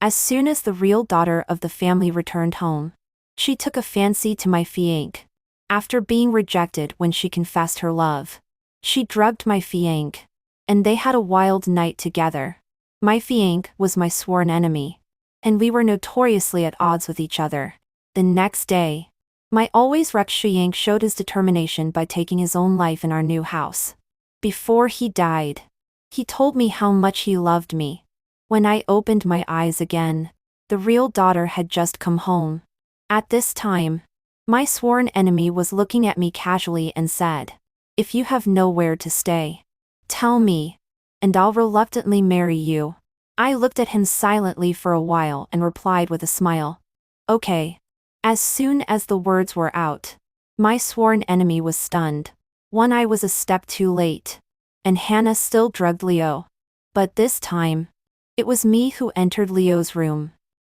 As soon as the real daughter of the family returned home, she took a fancy to my fiancé. After being rejected when she confessed her love, she drugged my fiancé, and they had a wild night together. My fiancé was my sworn enemy, and we were notoriously at odds with each other. The next day, my always wrecked fiancé showed his determination by taking his own life in our new house. Before he died, he told me how much he loved me. When I opened my eyes again, the real daughter had just come home. At this time, my sworn enemy was looking at me casually and said, "If you have nowhere to stay, tell me, and I'll reluctantly marry you." I looked at him silently for a while and replied with a smile, "Okay." As soon as the words were out, my sworn enemy was stunned. One, I was a step too late, and Hannah still drugged Leo. But this time, it was me who entered Leo's room.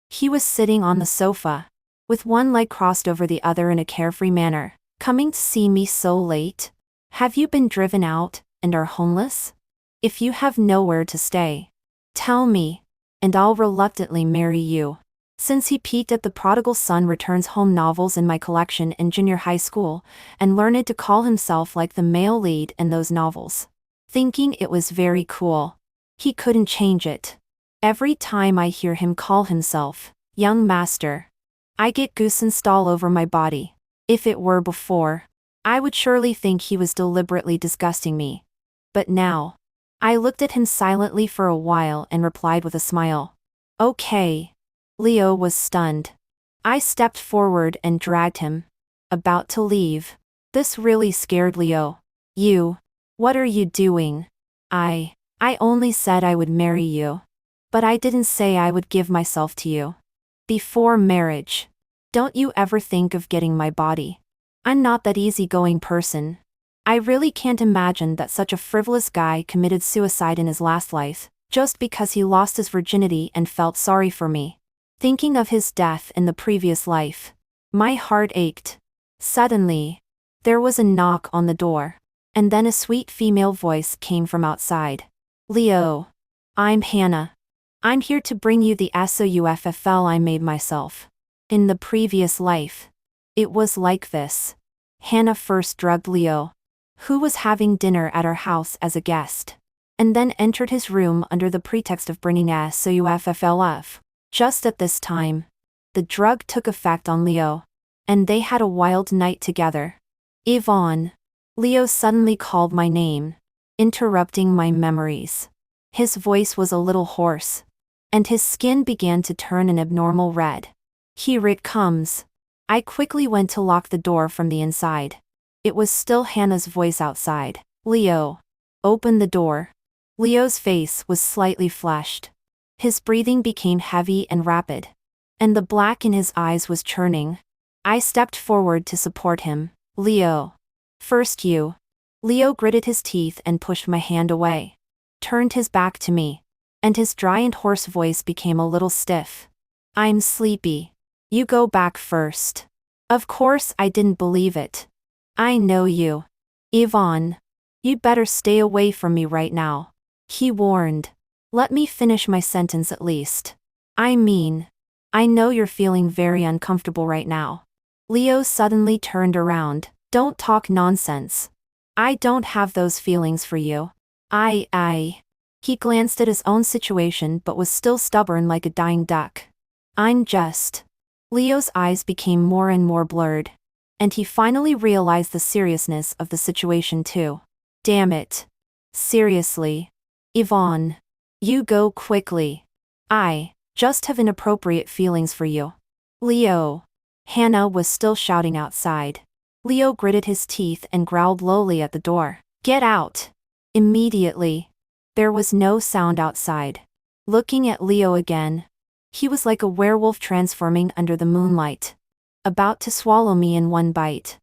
He was sitting on the sofa, with one leg crossed over the other in a carefree manner. "Coming to see me so late? Have you been driven out, and are homeless? If you have nowhere to stay, tell me, and I'll reluctantly marry you." Since he peeked at the Prodigal Son Returns Home novels in my collection in junior high school, and learned to call himself like the male lead in those novels, thinking it was very cool, he couldn't change it. Every time I hear him call himself young master, I get goosebumps all over my body. If it were before, I would surely think he was deliberately disgusting me. But now, I looked at him silently for a while and replied with a smile, "Okay." Leo was stunned. I stepped forward and dragged him, about to leave. This really scared Leo. What are you doing?" I only said I would marry you. But I didn't say I would give myself to you. Before marriage. Don't you ever think of getting my body? I'm not that easygoing person. I really can't imagine that such a frivolous guy committed suicide in his last life, just because he lost his virginity and felt sorry for me. Thinking of his death in the previous life, my heart ached. Suddenly, there was a knock on the door, and then a sweet female voice came from outside. "Leo. I'm Hannah. I'm here to bring you the SOUFFL I made myself. In the previous life, it was like this. Hannah first drugged Leo, who was having dinner at our house as a guest, and then entered his room under the pretext of bringing SOUFFLF. Just at this time, the drug took effect on Leo, and they had a wild night together. Yvonne." Leo suddenly called my name, interrupting my memories. His voice was a little hoarse, and his skin began to turn an abnormal red. "Here it comes." I quickly went to lock the door from the inside. It was still Hannah's voice outside. "Leo. Open the door." Leo's face was slightly flushed. His breathing became heavy and rapid, and the black in his eyes was churning. I stepped forward to support him. "Leo. First you." Leo gritted his teeth and pushed my hand away, turned his back to me, and his dry and hoarse voice became a little stiff. "I'm sleepy. You go back first." Of course I didn't believe it. "I know you. Yvonne. You'd better stay away from me right now," he warned. "Let me finish my sentence at least. I know you're feeling very uncomfortable right now." Leo suddenly turned around. "Don't talk nonsense. I don't have those feelings for you." He glanced at his own situation but was still stubborn like a dying duck. "I'm just." Leo's eyes became more and more blurred, and he finally realized the seriousness of the situation too. "Damn it. Seriously. Yvonne. You go quickly. I just have inappropriate feelings for you." "Leo." Hannah was still shouting outside. Leo gritted his teeth and growled lowly at the door. "Get out." Immediately, there was no sound outside. Looking at Leo again, he was like a werewolf transforming under the moonlight, about to swallow me in one bite.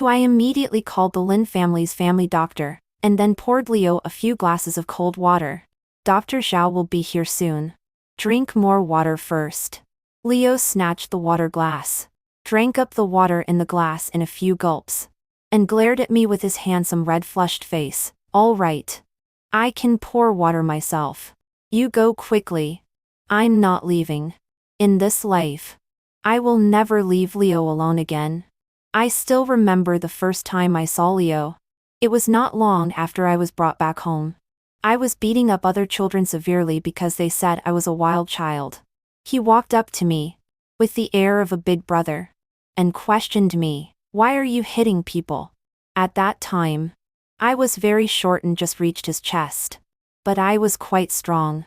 I immediately called the Lin family's family doctor, and then poured Leo a few glasses of cold water. "Dr. Zhao will be here soon. Drink more water first." Leo snatched the water glass, drank up the water in the glass in a few gulps, and glared at me with his handsome red flushed face. "All right. I can pour water myself. You go quickly." I'm not leaving. In this life. I will never leave Leo alone again. I still remember the first time I saw Leo. It was not long after I was brought back home. I was beating up other children severely because they said I was a wild child. He walked up to me, with the air of a big brother, and questioned me, "Why are you hitting people?" At that time, I was very short and just reached his chest. But I was quite strong.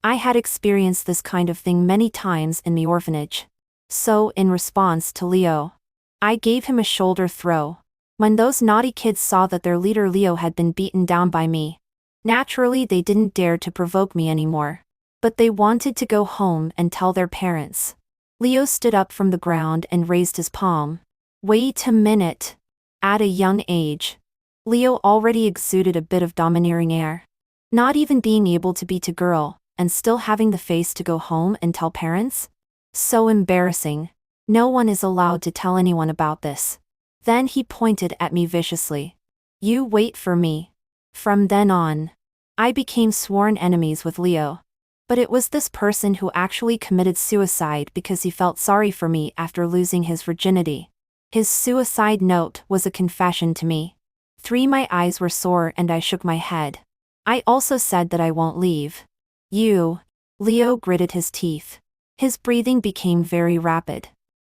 I had experienced this kind of thing many times in the orphanage. So, in response to Leo, I gave him a shoulder throw. When those naughty kids saw that their leader Leo had been beaten down by me, naturally they didn't dare to provoke me anymore. But they wanted to go home and tell their parents. Leo stood up from the ground and raised his palm. Wait a minute. At a young age, Leo already exuded a bit of domineering air. Not even being able to beat a girl, and still having the face to go home and tell parents? So embarrassing. No one is allowed to tell anyone about this. Then he pointed at me viciously. You wait for me. From then on, I became sworn enemies with Leo. But it was this person who actually committed suicide because he felt sorry for me after losing his virginity. His suicide note was a confession to me. My eyes were sore and I shook my head. I also said that I won't leave. You. Leo gritted his teeth. His breathing became very rapid.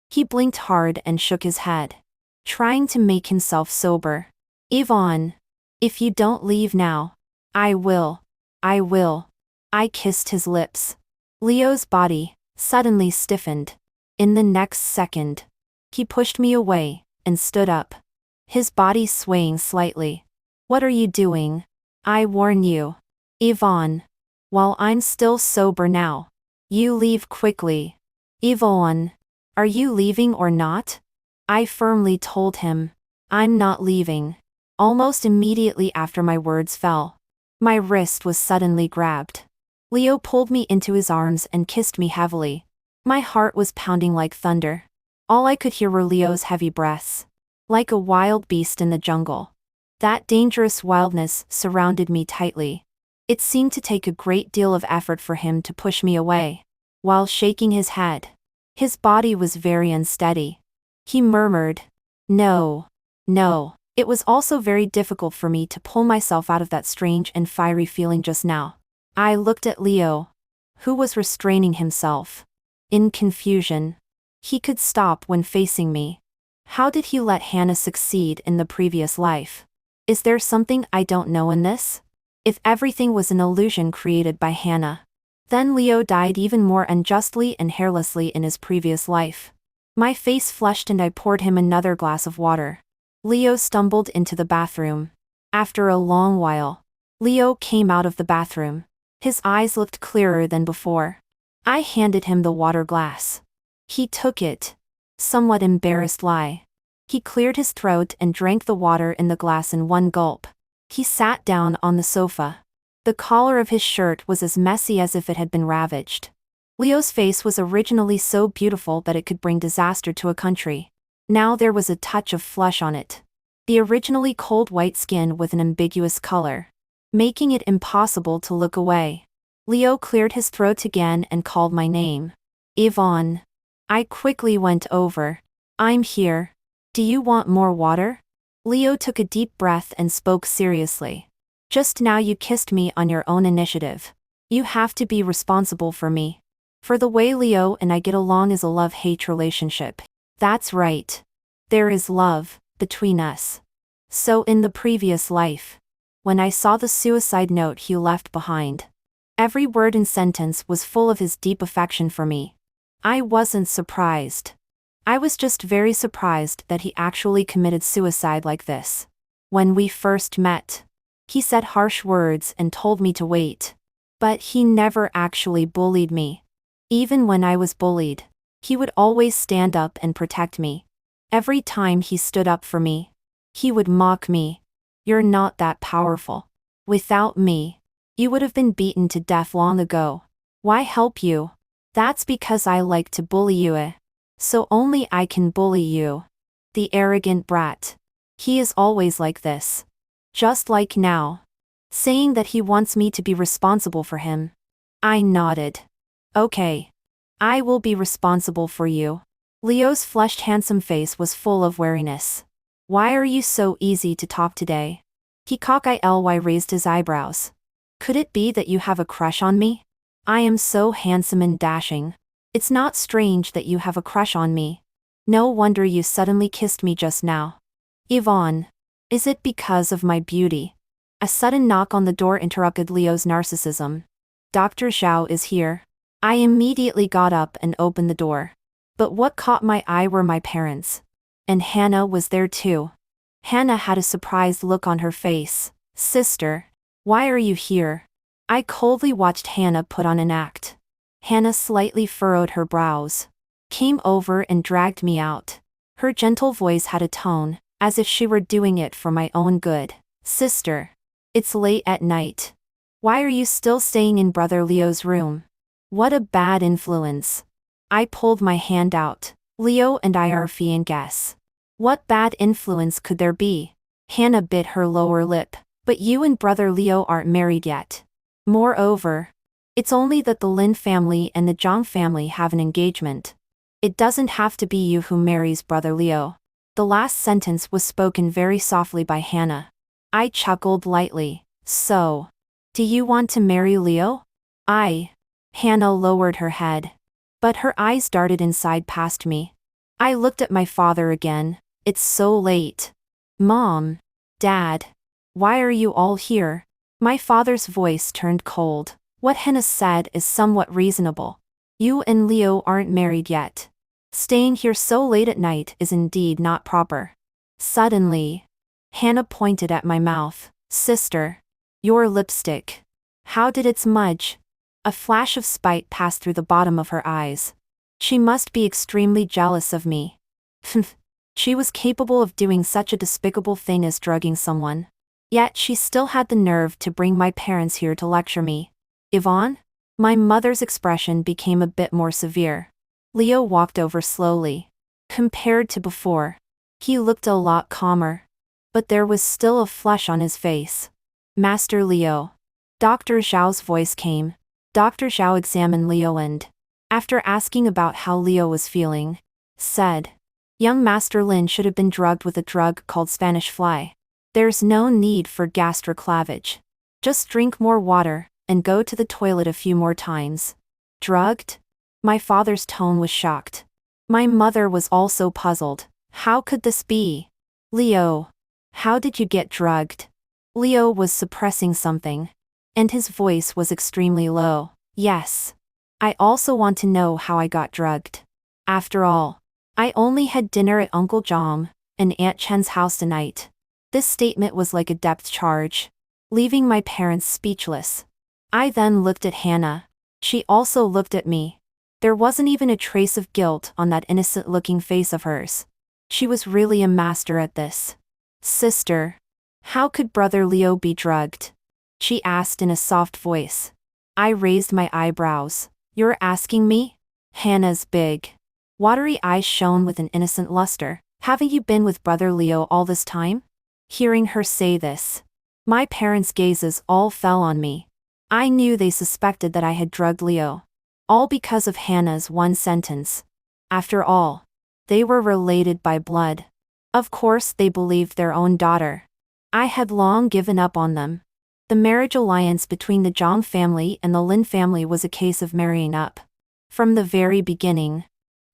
He blinked hard and shook his head, trying to make himself sober. Yvonne. If you don't leave now, I will. I will. I kissed his lips. Leo's body suddenly stiffened. In the next second, he pushed me away and stood up, his body swaying slightly. What are you doing? I warn you. Yvonne. While I'm still sober now. You leave quickly. Yvonne. Are you leaving or not? I firmly told him. I'm not leaving. Almost immediately after my words fell, my wrist was suddenly grabbed. Leo pulled me into his arms and kissed me heavily. My heart was pounding like thunder. All I could hear were Leo's heavy breaths. Like a wild beast in the jungle. That dangerous wildness surrounded me tightly. It seemed to take a great deal of effort for him to push me away. While shaking his head, his body was very unsteady. He murmured, "No. No." It was also very difficult for me to pull myself out of that strange and fiery feeling just now. I looked at Leo, who was restraining himself. In confusion. He could stop when facing me. How did he let Hannah succeed in the previous life? Is there something I don't know in this? If everything was an illusion created by Hannah, then Leo died even more unjustly and hairlessly in his previous life. My face flushed and I poured him another glass of water. Leo stumbled into the bathroom. After a long while, Leo came out of the bathroom. His eyes looked clearer than before. I handed him the water glass. He took it. Somewhat embarrassed lie. He cleared his throat and drank the water in the glass in one gulp. He sat down on the sofa. The collar of his shirt was as messy as if it had been ravaged. Leo's face was originally so beautiful that it could bring disaster to a country. Now there was a touch of flush on it. The originally cold white skin with an ambiguous color, making it impossible to look away. Leo cleared his throat again and called my name. Yvonne. I quickly went over. I'm here. Do you want more water? Leo took a deep breath and spoke seriously. Just now you kissed me on your own initiative. You have to be responsible for me. For the way Leo and I get along is a love-hate relationship. That's right. There is love between us. So in the previous life, when I saw the suicide note he left behind, every word and sentence was full of his deep affection for me. I wasn't surprised. I was just very surprised that he actually committed suicide like this. When we first met, he said harsh words and told me to wait. But he never actually bullied me. Even when I was bullied, he would always stand up and protect me. Every time he stood up for me, he would mock me. You're not that powerful. Without me, you would have been beaten to death long ago. Why help you? That's because I like to bully you. So only I can bully you. The arrogant brat. He is always like this. Just like now. Saying that he wants me to be responsible for him. I nodded. Okay. I will be responsible for you. Leo's flushed handsome face was full of wariness. Why are you so easy to talk today? He cockeyed raised his eyebrows. Could it be that you have a crush on me? I am so handsome and dashing. It's not strange that you have a crush on me. No wonder you suddenly kissed me just now. Yvonne. Is it because of my beauty? A sudden knock on the door interrupted Leo's narcissism. Dr. Zhao is here. I immediately got up and opened the door. But what caught my eye were my parents. And Hannah was there too. Hannah had a surprised look on her face. Sister. Why are you here? I coldly watched Hannah put on an act. Hannah slightly furrowed her brows. Came over and dragged me out. Her gentle voice had a tone, as if she were doing it for my own good. Sister. It's late at night. Why are you still staying in Brother Leo's room? What a bad influence. I pulled my hand out. Leo and I are fiancés. What bad influence could there be? Hannah bit her lower lip. But you and Brother Leo aren't married yet. Moreover, it's only that the Lin family and the Zhang family have an engagement. It doesn't have to be you who marries Brother Leo. The last sentence was spoken very softly by Hannah. I chuckled lightly. So, do you want to marry Leo? Hannah lowered her head. But her eyes darted inside past me. I looked at my father again. It's so late. Mom. Dad. Why are you all here? My father's voice turned cold. What Hannah said is somewhat reasonable. You and Leo aren't married yet. Staying here so late at night is indeed not proper. Suddenly, Hannah pointed at my mouth. Sister. Your lipstick. How did it smudge? A flash of spite passed through the bottom of her eyes. She must be extremely jealous of me. She was capable of doing such a despicable thing as drugging someone. Yet she still had the nerve to bring my parents here to lecture me. Yvonne? My mother's expression became a bit more severe. Leo walked over slowly. Compared to before, he looked a lot calmer. But there was still a flush on his face. Master Leo. Dr. Zhao's voice came. Dr. Zhao examined Leo and, after asking about how Leo was feeling, said, Young Master Lin should have been drugged with a drug called Spanish fly. There's no need for gastric lavage. Just drink more water, and go to the toilet a few more times. Drugged? My father's tone was shocked. My mother was also puzzled. How could this be? Leo. How did you get drugged? Leo was suppressing something. And his voice was extremely low. Yes. I also want to know how I got drugged. After all, I only had dinner at Uncle Zhang and Aunt Chen's house tonight. This statement was like a depth charge, leaving my parents speechless. I then looked at Hannah. She also looked at me. There wasn't even a trace of guilt on that innocent-looking face of hers. She was really a master at this. Sister. How could Brother Leo be drugged? She asked in a soft voice. I raised my eyebrows. You're asking me? Hannah's big, watery eyes shone with an innocent luster. Haven't you been with Brother Leo all this time? Hearing her say this, my parents' gazes all fell on me. I knew they suspected that I had drugged Leo. All because of Hannah's one sentence. After all, they were related by blood. Of course they believed their own daughter. I had long given up on them. The marriage alliance between the Zhang family and the Lin family was a case of marrying up. From the very beginning,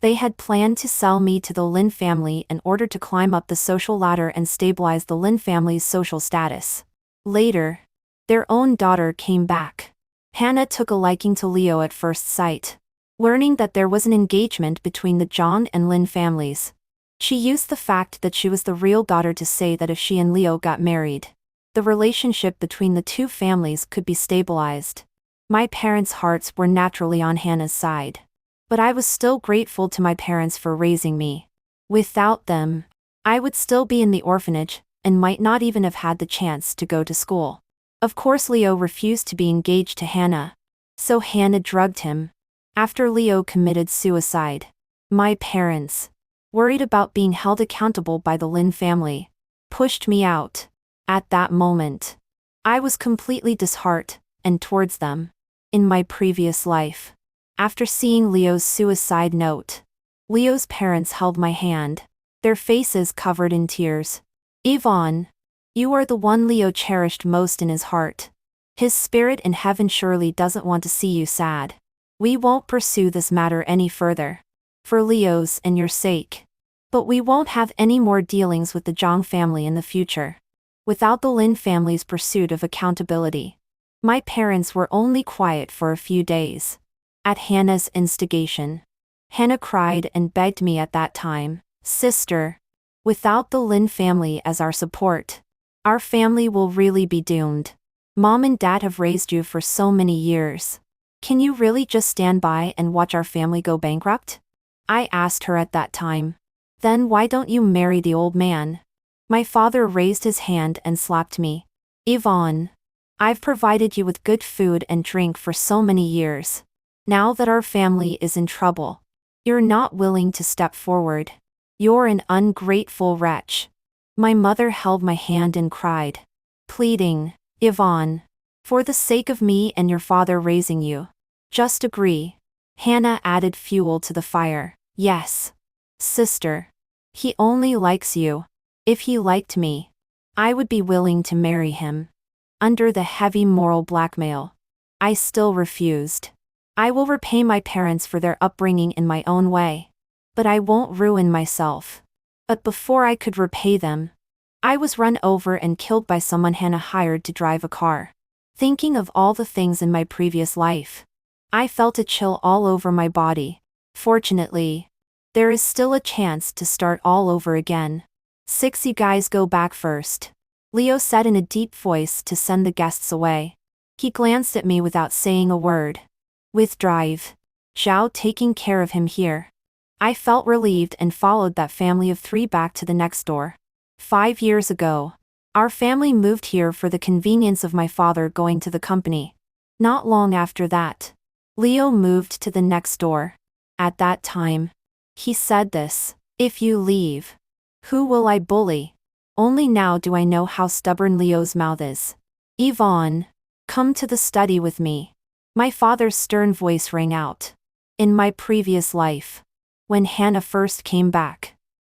they had planned to sell me to the Lin family in order to climb up the social ladder and stabilize the Lin family's social status. Later, their own daughter came back. Hannah took a liking to Leo at first sight. Learning that there was an engagement between the Zhang and Lin families, she used the fact that she was the real daughter to say that if she and Leo got married, the relationship between the two families could be stabilized. My parents' hearts were naturally on Hannah's side. But I was still grateful to my parents for raising me. Without them, I would still be in the orphanage, and might not even have had the chance to go to school. Of course Leo refused to be engaged to Hannah. So Hannah drugged him. After Leo committed suicide, my parents, worried about being held accountable by the Lin family, pushed me out. At that moment, I was completely disheartened, and towards them. In my previous life, After seeing Leo's suicide note, Leo's parents held my hand, their faces covered in tears. Yvonne, you are the one Leo cherished most in his heart. His spirit in heaven surely doesn't want to see you sad. We won't pursue this matter any further. For Leo's and your sake. But we won't have any more dealings with the Zhang family in the future. Without the Lin family's pursuit of accountability. My parents were only quiet for a few days. At Hannah's instigation. Hannah cried and begged me at that time, "Sister, without the Lin family as our support, our family will really be doomed. Mom and Dad have raised you for so many years. Can you really just stand by and watch our family go bankrupt?" I asked her at that time. "Then why don't you marry the old man?" My father raised his hand and slapped me. "Yvonne, I've provided you with good food and drink for so many years. Now that our family is in trouble, you're not willing to step forward. You're an ungrateful wretch." My mother held my hand and cried, pleading, "Yvonne, for the sake of me and your father raising you, just agree." Hannah added fuel to the fire. "Yes, sister. He only likes you. If he liked me, I would be willing to marry him." Under the heavy moral blackmail, I still refused. "I will repay my parents for their upbringing in my own way. But I won't ruin myself." But before I could repay them, I was run over and killed by someone Hannah hired to drive a car. Thinking of all the things in my previous life, I felt a chill all over my body. Fortunately, there is still a chance to start all over again. "You guys go back first," Leo said in a deep voice to send the guests away. He glanced at me without saying a word. "With drive. Zhao taking care of him here." I felt relieved and followed that family of 3 back to the next door. 5 years ago, our family moved here for the convenience of my father going to the company. Not long after that, Leo moved to the next door. At that time, he said this, "If you leave, who will I bully?" Only now do I know how stubborn Leo's mouth is. "Yvonne, come to the study with me." My father's stern voice rang out. In my previous life, when Hannah first came back,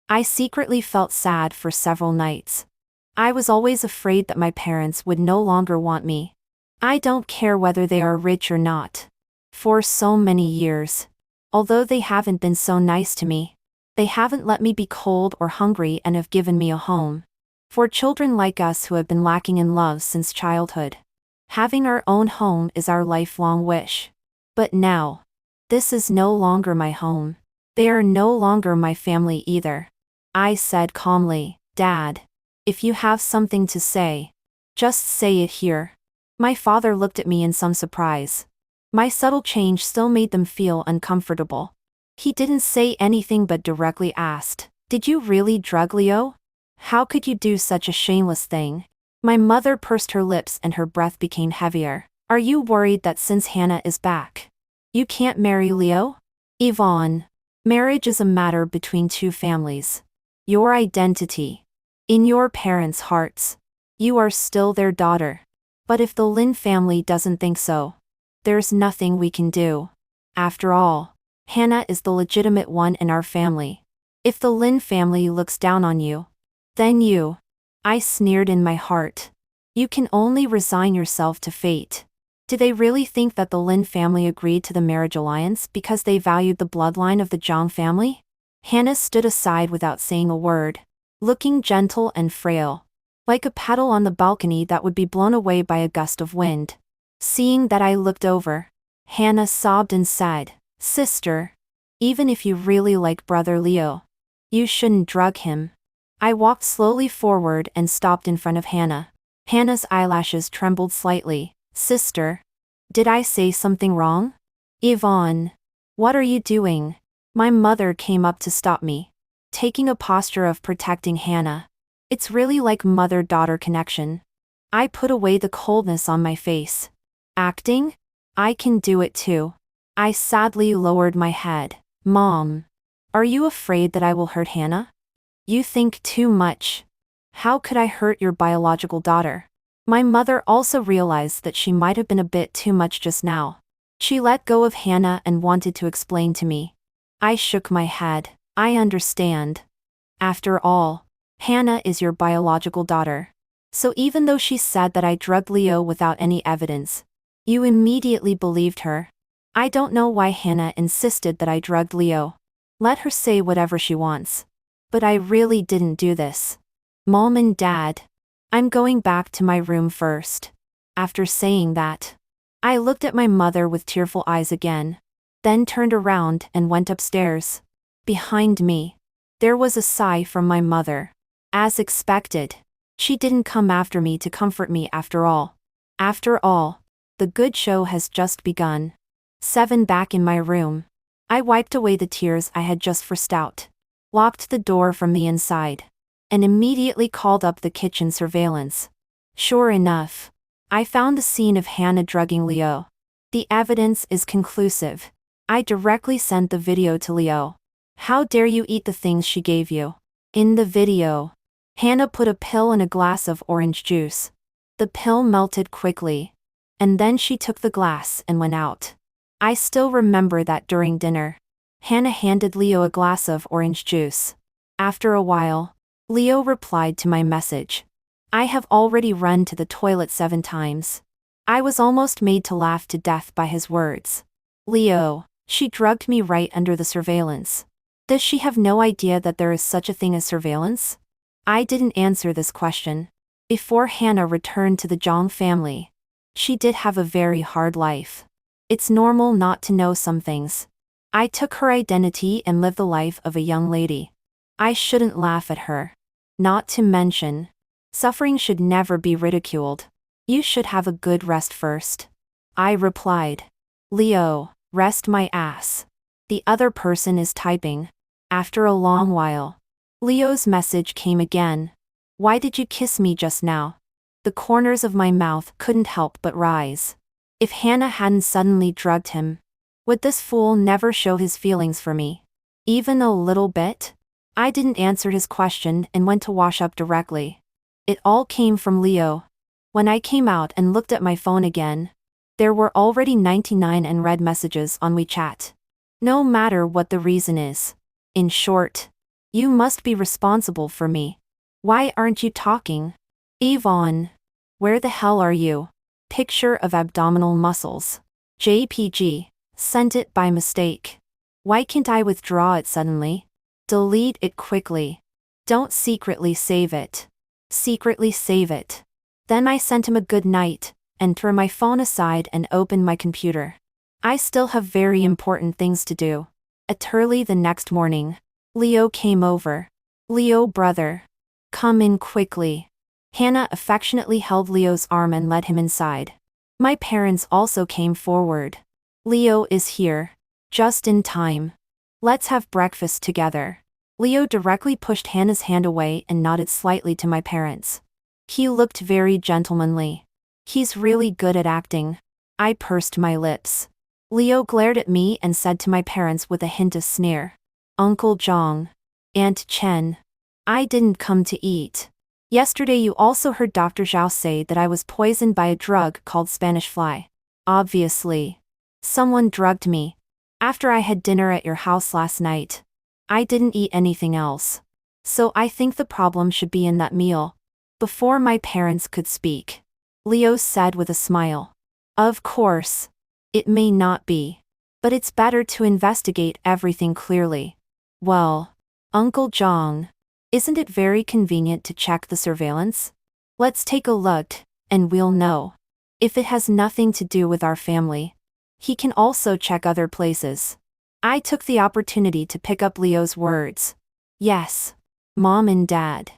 I secretly felt sad for several nights. I was always afraid that my parents would no longer want me. I don't care whether they are rich or not. For so many years, although they haven't been so nice to me, they haven't let me be cold or hungry and have given me a home. For children like us who have been lacking in love since childhood, having our own home is our lifelong wish. But now, this is no longer my home. They are no longer my family either. I said calmly, "Dad, if you have something to say, just say it here." My father looked at me in some surprise. My subtle change still made them feel uncomfortable. He didn't say anything but directly asked, "Did you really drug Leo? How could you do such a shameless thing?" My mother pursed her lips and her breath became heavier. "Are you worried that since Hannah is back, you can't marry Leo?" "Yvonne, marriage is a matter between 2 families. Your identity. In your parents' hearts, you are still their daughter. But if the Lin family doesn't think so, there's nothing we can do. After all, Hannah is the legitimate one in our family. If the Lin family looks down on you, then you..." I sneered in my heart. "You can only resign yourself to fate." Do they really think that the Lin family agreed to the marriage alliance because they valued the bloodline of the Zhang family? Hannah stood aside without saying a word, looking gentle and frail, like a petal on the balcony that would be blown away by a gust of wind. Seeing that I looked over, Hannah sobbed and said, "Sister, even if you really like brother Leo, you shouldn't drug him." I walked slowly forward and stopped in front of Hannah. Hannah's eyelashes trembled slightly. "Sister, did I say something wrong?" "Yvonne, what are you doing?" My mother came up to stop me, taking a posture of protecting Hannah. It's really like mother-daughter connection. I put away the coldness on my face. "Acting? I can do it too." I sadly lowered my head. "Mom, are you afraid that I will hurt Hannah?" "You think too much. How could I hurt your biological daughter?" My mother also realized that she might have been a bit too much just now. She let go of Hannah and wanted to explain to me. I shook my head. I understand. After all, Hannah is your biological daughter. So even though she said that I drugged Leo without any evidence, you immediately believed her. I don't know why Hannah insisted that I drugged Leo. Let her say whatever she wants. But I really didn't do this. Mom and Dad, I'm going back to my room first. After saying that, I looked at my mother with tearful eyes again, then turned around and went upstairs. Behind me, there was a sigh from my mother. As expected, she didn't come after me to comfort me after all. After all, the good show has just begun. 7 Back in my room, I wiped away the tears I had just forced out, locked the door from the inside, and immediately called up the kitchen surveillance. Sure enough, I found the scene of Hannah drugging Leo. The evidence is conclusive. I directly sent the video to Leo. How dare you eat the things she gave you? In the video, Hannah put a pill in a glass of orange juice. The pill melted quickly, and then she took the glass and went out. I still remember that during dinner, Hannah handed Leo a glass of orange juice. After a while, Leo replied to my message. I have already run to the toilet 7 times. I was almost made to laugh to death by his words. Leo, she drugged me right under the surveillance. Does she have no idea that there is such a thing as surveillance? I didn't answer this question. Before Hannah returned to the Zhang family, she did have a very hard life. It's normal not to know some things. I took her identity and lived the life of a young lady. I shouldn't laugh at her. Not to mention, suffering should never be ridiculed. You should have a good rest first. I replied. Leo, rest my ass. The other person is typing. After a long while, Leo's message came again. Why did you kiss me just now? The corners of my mouth couldn't help but rise. If Hannah hadn't suddenly drugged him, would this fool never show his feelings for me? Even a little bit? I didn't answer his question and went to wash up directly. It all came from Leo. When I came out and looked at my phone again, there were already 99 unread messages on WeChat. No matter what the reason is. In short, you must be responsible for me. Why aren't you talking? Yvonne. Where the hell are you? Picture of abdominal muscles. JPG. Sent it by mistake. Why can't I withdraw it suddenly? Delete it quickly. Don't secretly save it. Secretly save it. Then I sent him a good night, and threw my phone aside and opened my computer. I still have very important things to do. At early the next morning, Leo came over. Leo brother. Come in quickly. Hannah affectionately held Leo's arm and led him inside. My parents also came forward. Leo is here. Just in time. Let's have breakfast together. Leo directly pushed Hannah's hand away and nodded slightly to my parents. He looked very gentlemanly. He's really good at acting. I pursed my lips. Leo glared at me and said to my parents with a hint of sneer. Uncle Zhang. Aunt Chen. I didn't come to eat. Yesterday you also heard Dr. Zhao say that I was poisoned by a drug called Spanish fly. Obviously. Someone drugged me. After I had dinner at your house last night, I didn't eat anything else. So I think the problem should be in that meal. Before my parents could speak, Leo said with a smile. Of course. It may not be. But it's better to investigate everything clearly. Well, Uncle Zhang, isn't it very convenient to check the surveillance? Let's take a look, and we'll know. If it has nothing to do with our family, he can also check other places. I took the opportunity to pick up Leo's words. Yes. Mom and Dad.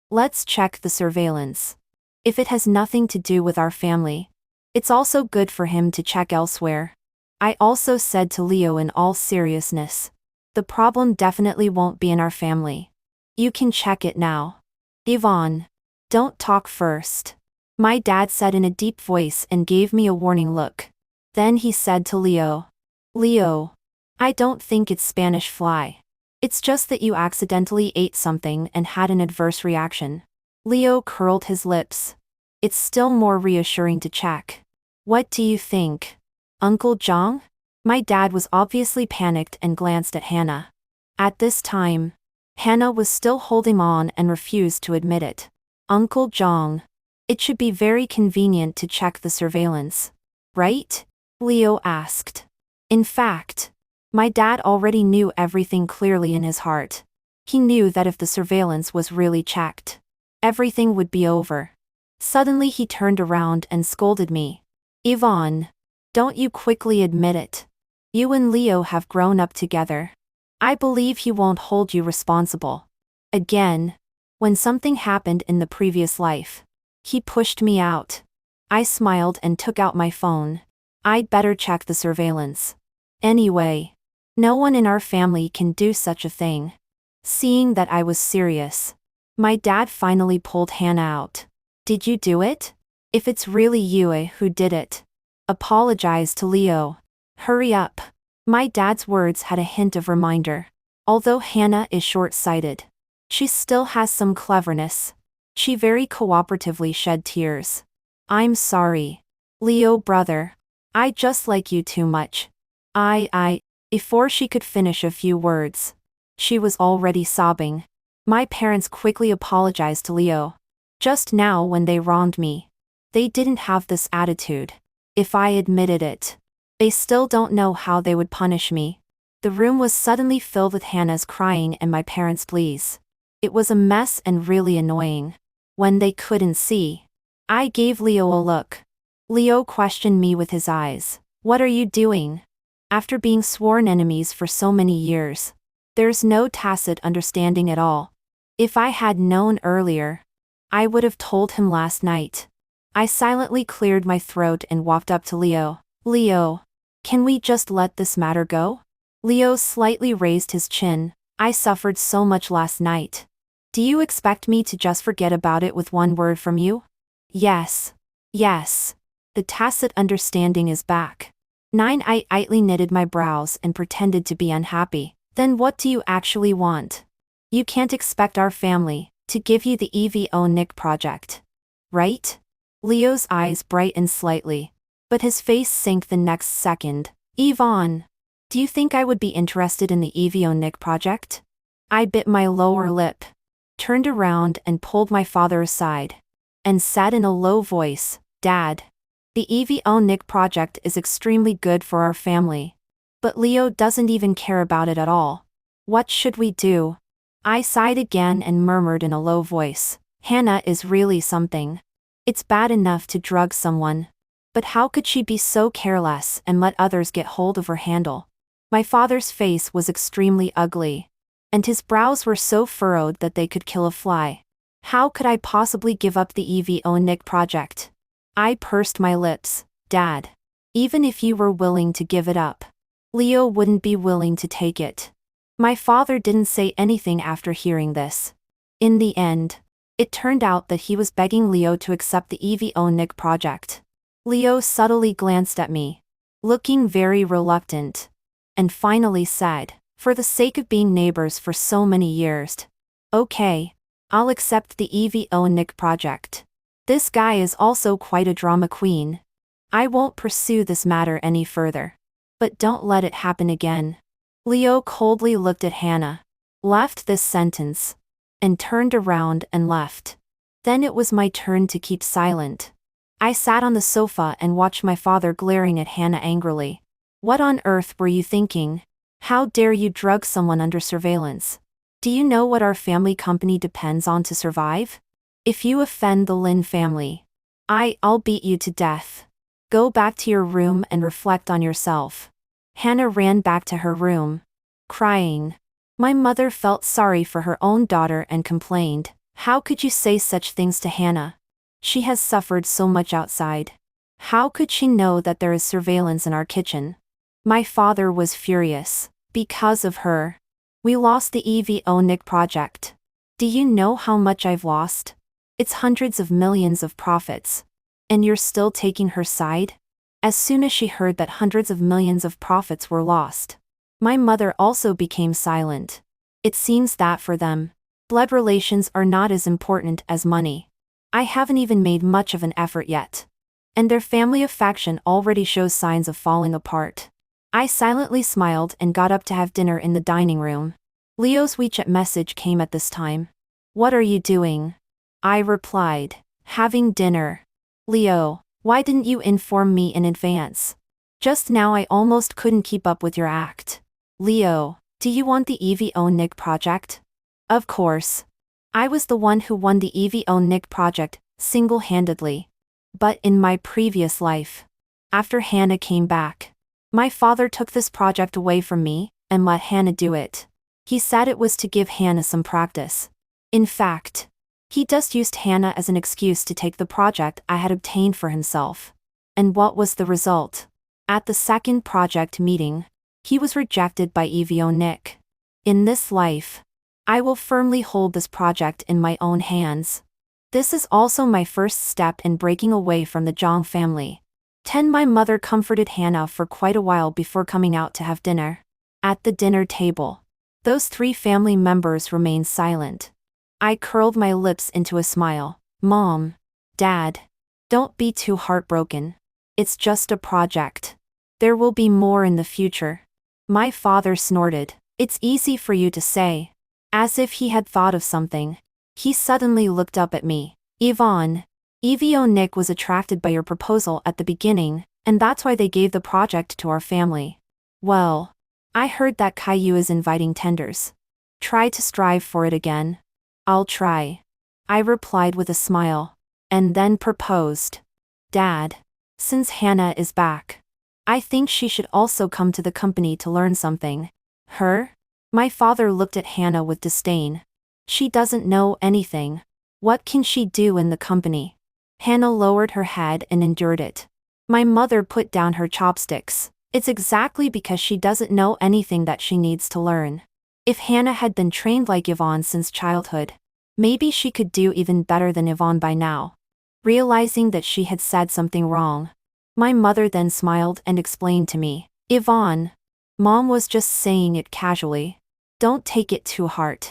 Let's check the surveillance. If it has nothing to do with our family, it's also good for him to check elsewhere. I also said to Leo in all seriousness. The problem definitely won't be in our family. You can check it now. Yvonne. Don't talk first. My dad said in a deep voice and gave me a warning look. Then he said to Leo. Leo. I don't think it's Spanish fly. It's just that you accidentally ate something and had an adverse reaction. Leo curled his lips. It's still more reassuring to check. What do you think? Uncle Jong? My dad was obviously panicked and glanced at Hannah. At this time, Hannah was still holding on and refused to admit it. Uncle Jong. It should be very convenient to check the surveillance, right? Leo asked. In fact, my dad already knew everything clearly in his heart. He knew that if the surveillance was really checked, everything would be over. Suddenly he turned around and scolded me. Yvonne, don't you quickly admit it. You and Leo have grown up together. I believe he won't hold you responsible. Again, when something happened in the previous life, he pushed me out. I smiled and took out my phone. I'd better check the surveillance. Anyway, no one in our family can do such a thing. Seeing that I was serious, my dad finally pulled Hannah out. Did you do it? If it's really you who did it, apologize to Leo. Hurry up. My dad's words had a hint of reminder. Although Hannah is short-sighted, she still has some cleverness. She very cooperatively shed tears. I'm sorry. Leo brother. I just like you too much. Before she could finish a few words, she was already sobbing. My parents quickly apologized to Leo. Just now when they wronged me, they didn't have this attitude. If I admitted it, they still don't know how they would punish me. The room was suddenly filled with Hannah's crying and my parents' pleas. It was a mess and really annoying. When they couldn't see, I gave Leo a look. Leo questioned me with his eyes. What are you doing? After being sworn enemies for so many years, there's no tacit understanding at all. If I had known earlier, I would have told him last night. I silently cleared my throat and walked up to Leo. Leo, can we just let this matter go? Leo slightly raised his chin. I suffered so much last night. Do you expect me to just forget about it with one word from you? Yes. Yes. The tacit understanding is back. I idly knitted my brows and pretended to be unhappy. Then what do you actually want? You can't expect our family to give you the EVO Nick project, right? Leo's eyes brightened slightly, but his face sank the next second. Yvonne, do you think I would be interested in the EVO Nick project? I bit my lower lip, turned around and pulled my father aside, and said in a low voice, Dad, the EVO Nick project is extremely good for our family, but Leo doesn't even care about it at all. What should we do? I sighed again and murmured in a low voice, Hannah is really something. It's bad enough to drug someone, but how could she be so careless and let others get hold of her handle? My father's face was extremely ugly, and his brows were so furrowed that they could kill a fly. How could I possibly give up the EVO Nick project? I pursed my lips. Dad, even if you were willing to give it up, Leo wouldn't be willing to take it. My father didn't say anything after hearing this. In the end, it turned out that he was begging Leo to accept the EVO Nick project. Leo subtly glanced at me, looking very reluctant, and finally said, for the sake of being neighbors for so many years, okay, I'll accept the EVO Nick project. This guy is also quite a drama queen. I won't pursue this matter any further. But don't let it happen again. Leo coldly looked at Hannah, left this sentence, and turned around and left. Then it was my turn to keep silent. I sat on the sofa and watched my father glaring at Hannah angrily. What on earth were you thinking? How dare you drug someone under surveillance? Do you know what our family company depends on to survive? If you offend the Lin family, I'll beat you to death. Go back to your room and reflect on yourself. Hannah ran back to her room, crying. My mother felt sorry for her own daughter and complained, how could you say such things to Hannah? She has suffered so much outside. How could she know that there is surveillance in our kitchen? My father was furious. Because of her, we lost the EVO Nick project. Do you know how much I've lost? It's hundreds of millions of profits. And you're still taking her side? As soon as she heard that hundreds of millions of profits were lost, my mother also became silent. It seems that for them, blood relations are not as important as money. I haven't even made much of an effort yet. and their family affection already shows signs of falling apart. I silently smiled and got up to have dinner in the dining room. Leo's WeChat message came at this time. "What are you doing?" I replied, "Having dinner." Leo, why didn't you inform me in advance? Just now I almost couldn't keep up with your act. Leo, do you want the EVO Nick project? Of course. I was the one who won the EVO Nick project, single-handedly. But in my previous life, after Hannah came back, my father took this project away from me and let Hannah do it. He said it was to give Hannah some practice. In fact, he just used Hannah as an excuse to take the project I had obtained for himself. And what was the result? At the second project meeting, he was rejected by EVO Nick. In this life, I will firmly hold this project in my own hands. This is also my first step in breaking away from the Zhang family. My mother comforted Hannah for quite a while before coming out to have dinner. At the dinner table, those three family members remained silent. I curled my lips into a smile. Mom, Dad, don't be too heartbroken. It's just a project. There will be more in the future. My father snorted. It's easy for you to say. As if he had thought of something. He suddenly looked up at me. Yvonne, EVO Nick was attracted by your proposal at the beginning, and that's why they gave the project to our family. Well, I heard that Caillou is inviting tenders. Try to strive for it again. I'll try. I replied with a smile. And then proposed. Dad, since Hannah is back, I think she should also come to the company to learn something. Her? My father looked at Hannah with disdain. She doesn't know anything. What can she do in the company? Hannah lowered her head and endured it. My mother put down her chopsticks. It's exactly because she doesn't know anything that she needs to learn. If Hannah had been trained like Yvonne since childhood, maybe she could do even better than Yvonne by now. Realizing that she had said something wrong, my mother then smiled and explained to me. Yvonne, Mom was just saying it casually. Don't take it too hard.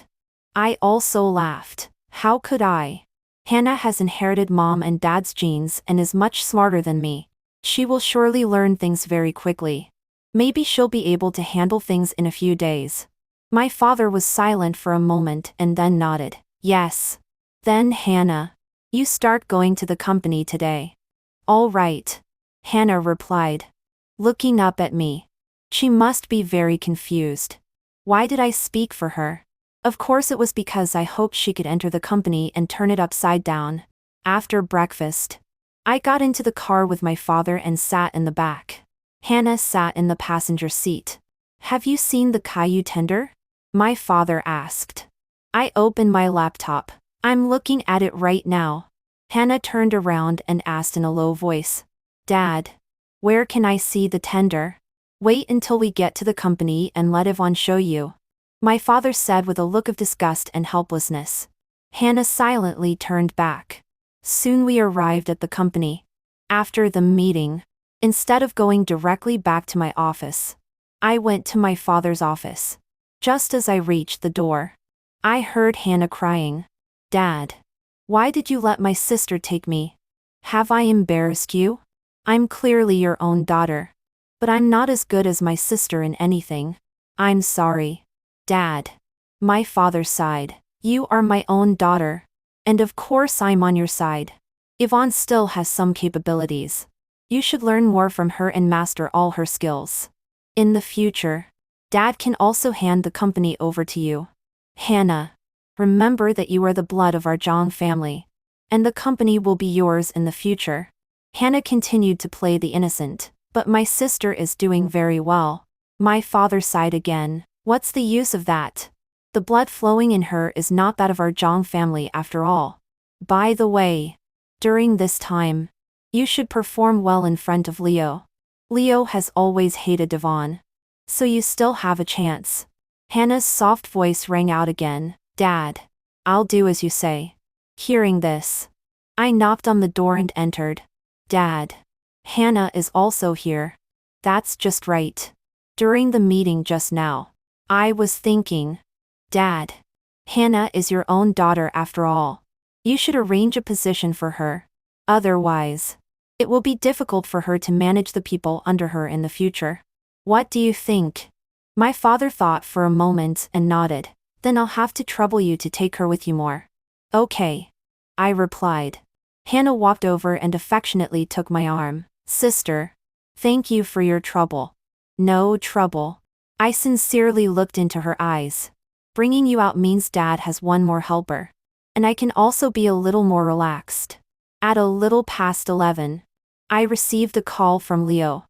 I also laughed. How could I? Hannah has inherited Mom and Dad's genes and is much smarter than me. She will surely learn things very quickly. Maybe she'll be able to handle things in a few days. My father was silent for a moment and then nodded. Yes. Then Hannah, you start going to the company today. All right. Hannah replied, looking up at me. She must be very confused. Why did I speak for her? Of course it was because I hoped she could enter the company and turn it upside down. After breakfast, I got into the car with my father and sat in the back. Hannah sat in the passenger seat. Have you seen the Caillou tender? My father asked. I opened my laptop. I'm looking at it right now. Hannah turned around and asked in a low voice. Dad, where can I see the tender? Wait until we get to the company and let Yvonne show you. My father said with a look of disgust and helplessness. Hannah silently turned back. Soon we arrived at the company. After the meeting, instead of going directly back to my office, I went to my father's office. Just as I reached the door, I heard Hannah crying. Dad, why did you let my sister take me? Have I embarrassed you? I'm clearly your own daughter. But I'm not as good as my sister in anything. I'm sorry. Dad. My father sighed. You are my own daughter. And of course I'm on your side. Yvonne still has some capabilities. You should learn more from her and master all her skills. In the future, Dad can also hand the company over to you. Hannah, remember that you are the blood of our Zhang family. And the company will be yours in the future. Hannah continued to play the innocent. But my sister is doing very well. My father sighed again. What's the use of that? The blood flowing in her is not that of our Zhang family after all. By the way, during this time, you should perform well in front of Leo. Leo has always hated Yvonne. So you still have a chance. Hannah's soft voice rang out again. Dad, I'll do as you say. Hearing this, I knocked on the door and entered. Dad. Hannah is also here. That's just right. During the meeting just now, I was thinking, Dad, Hannah is your own daughter after all. You should arrange a position for her. Otherwise, It will be difficult for her to manage the people under her in the future. What do you think? My father thought for a moment and nodded. Then I'll have to trouble you to take her with you more. Okay, I replied. Hannah walked over and affectionately took my arm. Sister, thank you for your trouble. No trouble. I sincerely looked into her eyes. Bringing you out means Dad has one more helper. And I can also be a little more relaxed. At a little past 11, I received a call from Leo,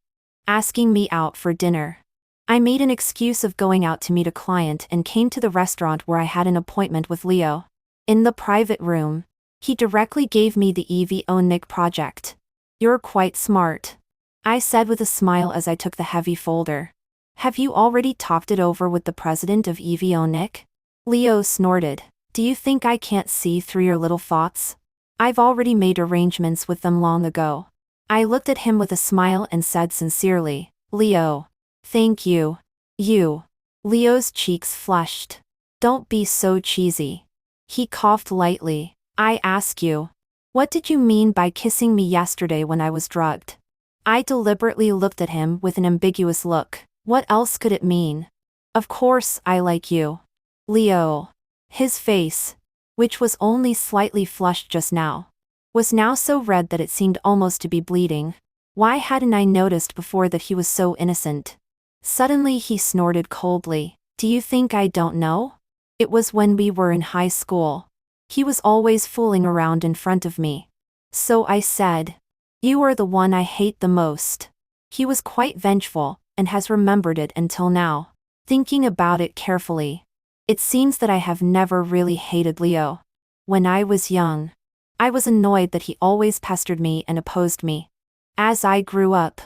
asking me out for dinner. I made an excuse of going out to meet a client and came to the restaurant where I had an appointment with Leo. In the private room, he directly gave me the EVONIC project. You're quite smart, I said with a smile as I took the heavy folder. Have you already talked it over with the president of EVONIC? Leo snorted. Do you think I can't see through your little thoughts? I've already made arrangements with them long ago. I looked at him with a smile and said sincerely, Leo, thank you. You. Leo's cheeks flushed. Don't be so cheesy. He coughed lightly. I ask you, what did you mean by kissing me yesterday when I was drugged? I deliberately looked at him with an ambiguous look. What else could it mean? Of course I like you. Leo. His face, which was only slightly flushed just now, was now so red that it seemed almost to be bleeding. Why hadn't I noticed before that he was so innocent? Suddenly he snorted coldly. Do you think I don't know? It was when we were in high school. He was always fooling around in front of me. So I said, you are the one I hate the most. He was quite vengeful, and has remembered it until now. Thinking about it carefully, it seems that I have never really hated Leo. When I was young, I was annoyed that he always pestered me and opposed me. As I grew up,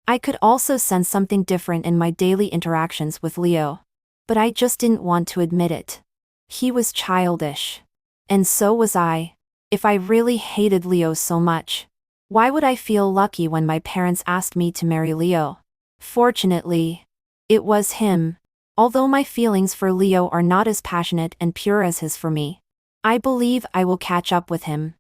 I could also sense something different in my daily interactions with Leo. But I just didn't want to admit it. He was childish. And so was I. If I really hated Leo so much, why would I feel lucky when my parents asked me to marry Leo? Fortunately, it was him. Although my feelings for Leo are not as passionate and pure as his for me, I believe I will catch up with him.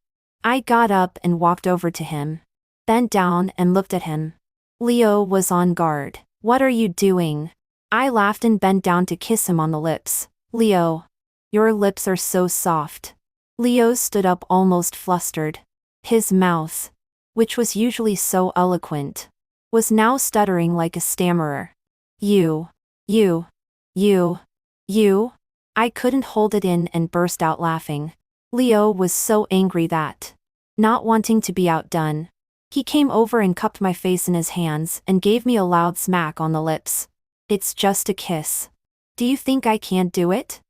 I got up and walked over to him, bent down and looked at him. Leo was on guard. What are you doing? I laughed and bent down to kiss him on the lips. Leo, your lips are so soft. Leo stood up almost flustered. His mouth, which was usually so eloquent, was now stuttering like a stammerer. You. I couldn't hold it in and burst out laughing. Leo was so angry that, not wanting to be outdone, he came over and cupped my face in his hands and gave me a loud smack on the lips. It's just a kiss. Do you think I can't do it?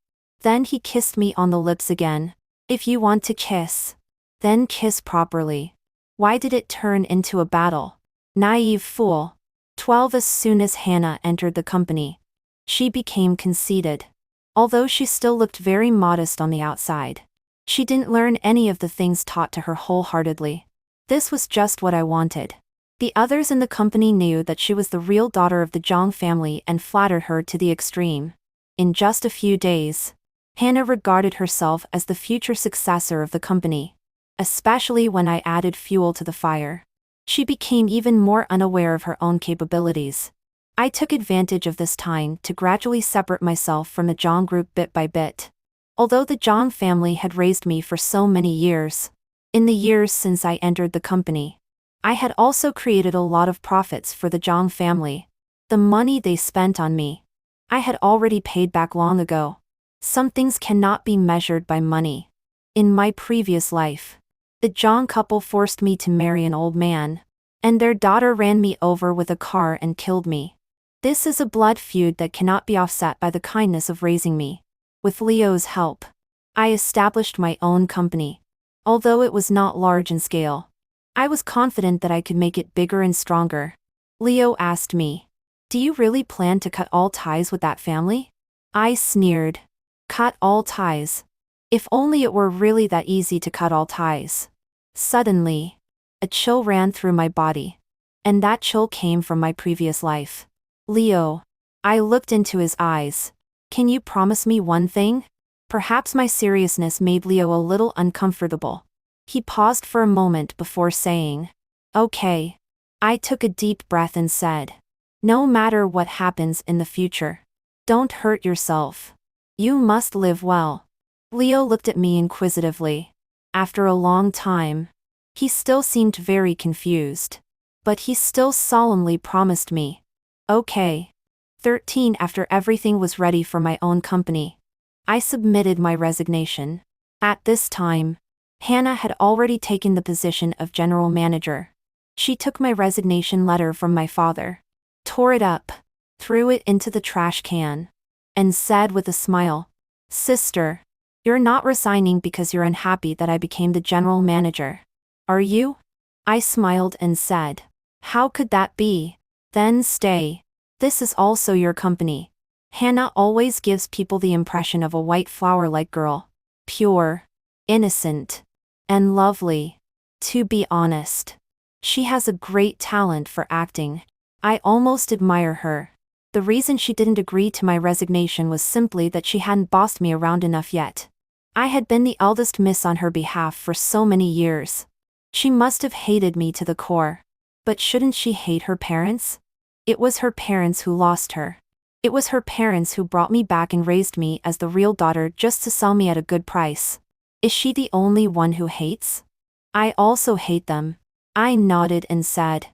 Then he kissed me on the lips again. If you want to kiss, then kiss properly. Why did it turn into a battle? Naive fool. 12. As soon as Hannah entered the company, she became conceited. Although she still looked very modest on the outside, she didn't learn any of the things taught to her wholeheartedly. This was just what I wanted. The others in the company knew that she was the real daughter of the Zhang family and flattered her to the extreme. In just a few days, Hannah regarded herself as the future successor of the company. Especially when I added fuel to the fire, she became even more unaware of her own capabilities. I took advantage of this time to gradually separate myself from the Zhang group bit by bit. Although the Zhang family had raised me for so many years, in the years since I entered the company, I had also created a lot of profits for the Zhang family. The money they spent on me, I had already paid back long ago. Some things cannot be measured by money. In my previous life, the Zhang couple forced me to marry an old man, and their daughter ran me over with a car and killed me. This is a blood feud that cannot be offset by the kindness of raising me. With Leo's help, I established my own company. Although it was not large in scale, I was confident that I could make it bigger and stronger. Leo asked me, do you really plan to cut all ties with that family? I sneered. Cut all ties. If only it were really that easy to cut all ties. Suddenly, a chill ran through my body. And that chill came from my previous life. Leo. I looked into his eyes. Can you promise me one thing? Perhaps my seriousness made Leo a little uncomfortable. He paused for a moment before saying, Okay. I took a deep breath and said, no matter what happens in the future, don't hurt yourself. You must live well. Leo looked at me inquisitively. After a long time, he still seemed very confused. But he still solemnly promised me. Okay. 13. After everything was ready for my own company, I submitted my resignation. At this time, Hannah had already taken the position of general manager. She took my resignation letter from my father, tore it up, threw it into the trash can, and said with a smile, "Sister, you're not resigning because you're unhappy that I became the general manager, are you?" I smiled and said, "How could that be? Then stay. This is also your company." Hannah always gives people the impression of a white flower-like girl. Pure, innocent, and lovely. To be honest, she has a great talent for acting. I almost admire her. The reason she didn't agree to my resignation was simply that she hadn't bossed me around enough yet. I had been the eldest miss on her behalf for so many years. She must have hated me to the core. But shouldn't she hate her parents? It was her parents who lost her. It was her parents who brought me back and raised me as the real daughter just to sell me at a good price. Is she the only one who hates? I also hate them. I nodded and said,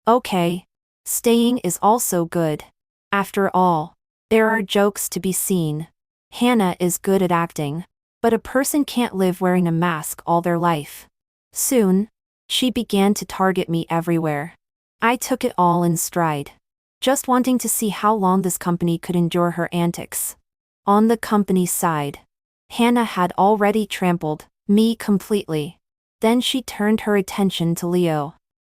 okay. Staying is also good. After all, there are jokes to be seen. Hannah is good at acting. But a person can't live wearing a mask all their life. Soon, she began to target me everywhere. I took it all in stride, just wanting to see how long this company could endure her antics. On the company side, Hannah had already trampled me completely. Then she turned her attention to Leo.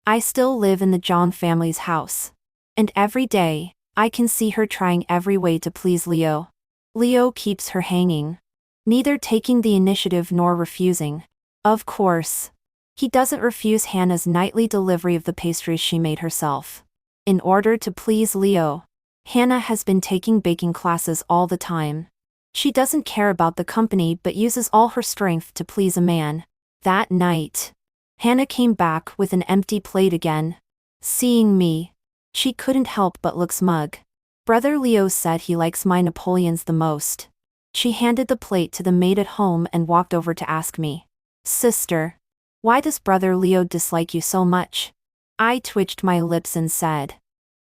I still live in the John family's house. And every day, I can see her trying every way to please Leo. Leo keeps her hanging, neither taking the initiative nor refusing. Of course, he doesn't refuse Hannah's nightly delivery of the pastries she made herself. In order to please Leo, Hannah has been taking baking classes all the time. She doesn't care about the company but uses all her strength to please a man. That night, Hannah came back with an empty plate again. Seeing me, she couldn't help but look smug. Brother Leo said he likes my Napoleons the most. She handed the plate to the maid at home and walked over to ask me, "Sister, why does Brother Leo dislike you so much?" I twitched my lips and said,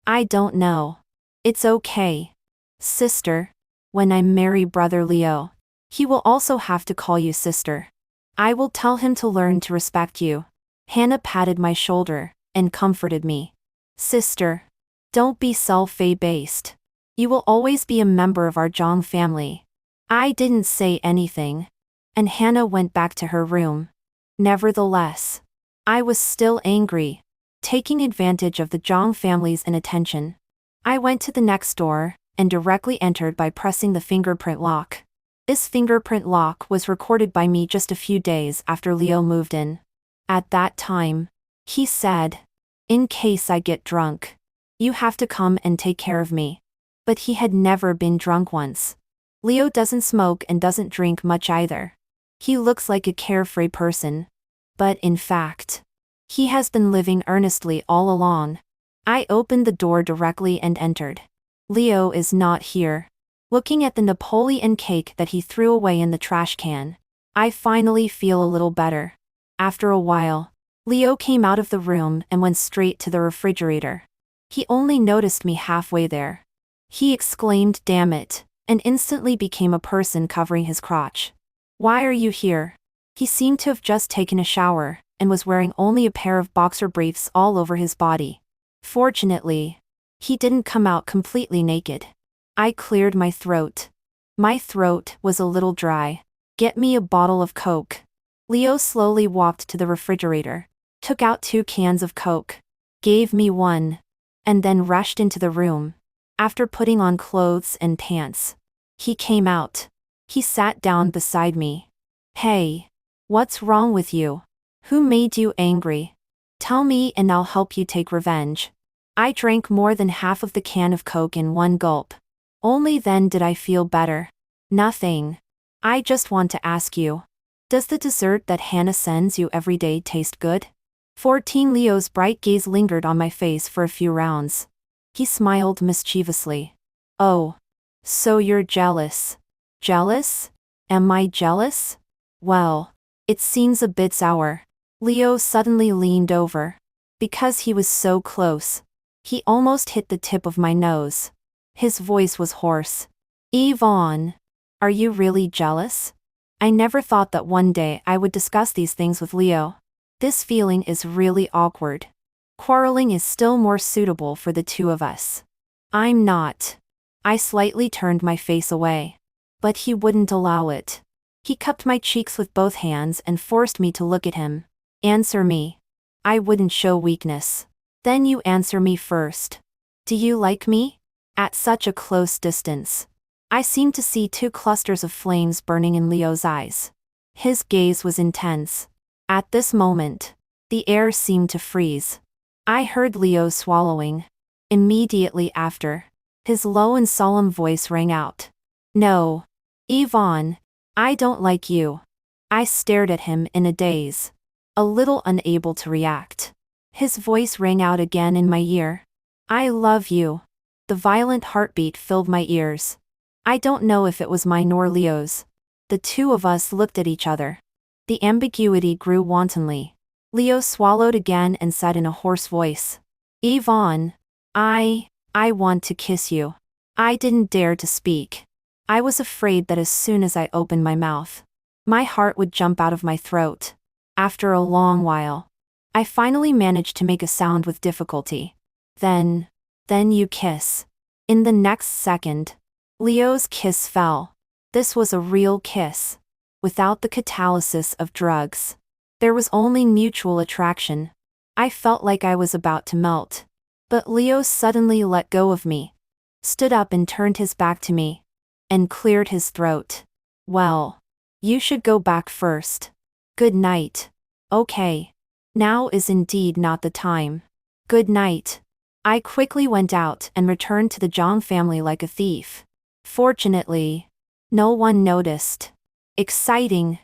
"I don't know. It's okay. Sister, when I marry Brother Leo, he will also have to call you sister. I will tell him to learn to respect you." Hannah patted my shoulder and comforted me. "Sister, don't be self-based. You will always be a member of our Zhang family." I didn't say anything, and Hannah went back to her room. Nevertheless, I was still angry, taking advantage of the Zhang family's inattention. I went to the next door and directly entered by pressing the fingerprint lock. This fingerprint lock was recorded by me just a few days after Leo moved in. At that time, he said, "In case I get drunk, you have to come and take care of me." But he had never been drunk once. Leo doesn't smoke and doesn't drink much either. He looks like a carefree person. But in fact, he has been living earnestly all along. I opened the door directly and entered. Leo is not here. Looking at the Napoleon cake that he threw away in the trash can, I finally feel a little better. After a while, Leo came out of the room and went straight to the refrigerator. He only noticed me halfway there. He exclaimed, "Damn it," and instantly became a person covering his crotch. "Why are you here?" He seemed to have just taken a shower, and was wearing only a pair of boxer briefs all over his body. Fortunately, he didn't come out completely naked. I cleared my throat. My throat was a little dry. "Get me a bottle of Coke." Leo slowly walked to the refrigerator, took out 2 cans of Coke, gave me one, and then rushed into the room. After putting on clothes and pants, he came out. He sat down beside me. "Hey, what's wrong with you? Who made you angry? Tell me and I'll help you take revenge." I drank more than half of the can of Coke in one gulp. Only then did I feel better. "Nothing. I just want to ask you, does the dessert that Hannah sends you every day taste good?" 14 Leo's bright gaze lingered on my face for a few rounds. He smiled mischievously. Oh. So you're jealous. Jealous? Am I jealous? Well. It seems a bit sour. Leo suddenly leaned over. Because he was so close. He almost hit the tip of my nose. His voice was hoarse. Yvonne. Are you really jealous? I never thought that one day I would discuss these things with Leo. This feeling is really awkward. Quarreling is still more suitable for the two of us. I'm not. I slightly turned my face away. But he wouldn't allow it. He cupped my cheeks with both hands and forced me to look at him. Answer me. I wouldn't show weakness. Then you answer me first. Do you like me? At such a close distance. I seemed to see two clusters of flames burning in Leo's eyes. His gaze was intense. At this moment, the air seemed to freeze. I heard Leo swallowing. Immediately after, his low and solemn voice rang out. No. Yvonne, I don't like you. I stared at him in a daze. A little unable to react. His voice rang out again in my ear. I love you. The violent heartbeat filled my ears. I don't know if it was mine or Leo's. The two of us looked at each other. The ambiguity grew wantonly. Leo swallowed again and said in a hoarse voice. Yvonne. I want to kiss you. I didn't dare to speak. I was afraid that as soon as I opened my mouth, my heart would jump out of my throat. After a long while, I finally managed to make a sound with difficulty. Then you kiss. In the next second, Leo's kiss fell. This was a real kiss. Without the catalysis of drugs. There was only mutual attraction. I felt like I was about to melt. But Leo suddenly let go of me, stood up and turned his back to me, and cleared his throat. Well, you should go back first. Good night. Okay. Now is indeed not the time. Good night. I quickly went out and returned to the Zhang family like a thief. Fortunately, no one noticed. Exciting.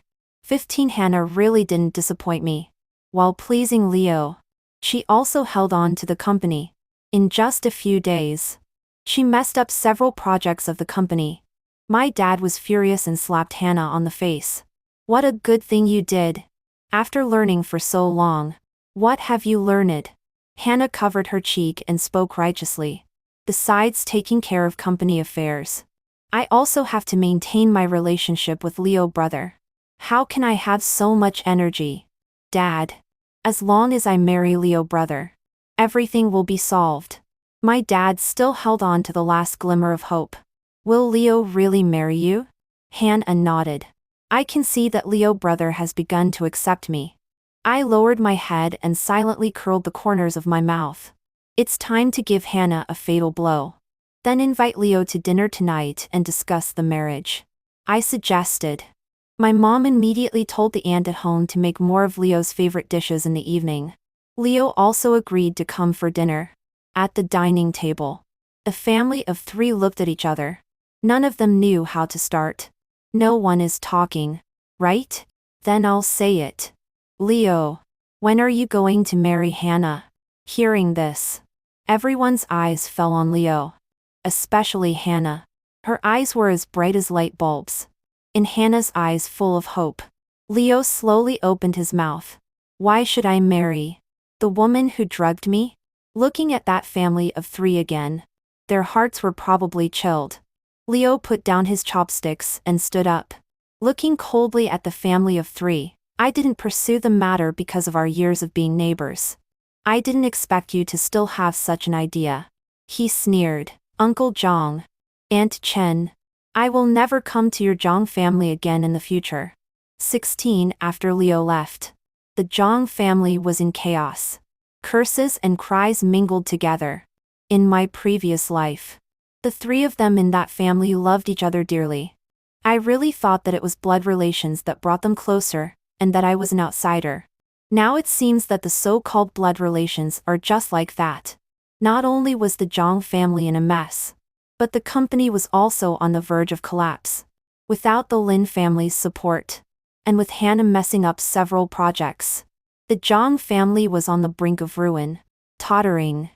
15 Hannah really didn't disappoint me. While pleasing Leo, she also held on to the company. In just a few days, she messed up several projects of the company. My dad was furious and slapped Hannah on the face. What a good thing you did. After learning for so long. What have you learned? Hannah covered her cheek and spoke righteously. Besides taking care of company affairs, I also have to maintain my relationship with Leo brother. How can I have so much energy? Dad. As long as I marry Leo brother, everything will be solved. My dad still held on to the last glimmer of hope. Will Leo really marry you? Hannah nodded. I can see that Leo brother has begun to accept me. I lowered my head and silently curled the corners of my mouth. It's time to give Hannah a fatal blow. Then invite Leo to dinner tonight and discuss the marriage. I suggested. My mom immediately told the aunt at home to make more of Leo's favorite dishes in the evening. Leo also agreed to come for dinner. At the dining table, a family of 3 looked at each other. None of them knew how to start. No one is talking, right? Then I'll say it. Leo, when are you going to marry Hannah? Hearing this, everyone's eyes fell on Leo. Especially Hannah. Her eyes were as bright as light bulbs. In Hannah's eyes full of hope, Leo slowly opened his mouth. Why should I marry the woman who drugged me? Looking at that family of 3 again, their hearts were probably chilled. Leo put down his chopsticks and stood up. Looking coldly at the family of 3, I didn't pursue the matter because of our years of being neighbors. I didn't expect you to still have such an idea. He sneered. Uncle Zhang. Aunt Chen. I will never come to your Zhang family again in the future. 16 After Leo left, the Zhang family was in chaos. Curses and cries mingled together. In my previous life, the 3 of them in that family loved each other dearly. I really thought that it was blood relations that brought them closer, and that I was an outsider. Now it seems that the so-called blood relations are just like that. Not only was the Zhang family in a mess, but the company was also on the verge of collapse. Without the Lin family's support, and with Hannah messing up several projects, The Zhang family was on the brink of ruin, tottering.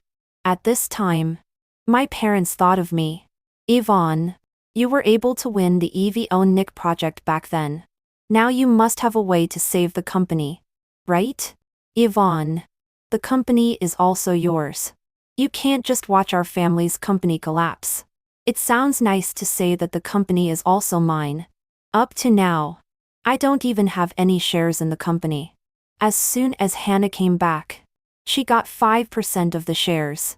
At this time, my parents thought of me. Yvonne, you were able to win the EVO-NIC project back then. Now you must have a way to save the company. Right? Yvonne, the company is also yours. You can't just watch our family's company collapse. It sounds nice to say that the company is also mine. Up to now, I don't even have any shares in the company. As soon as Hannah came back, she got 5% of the shares.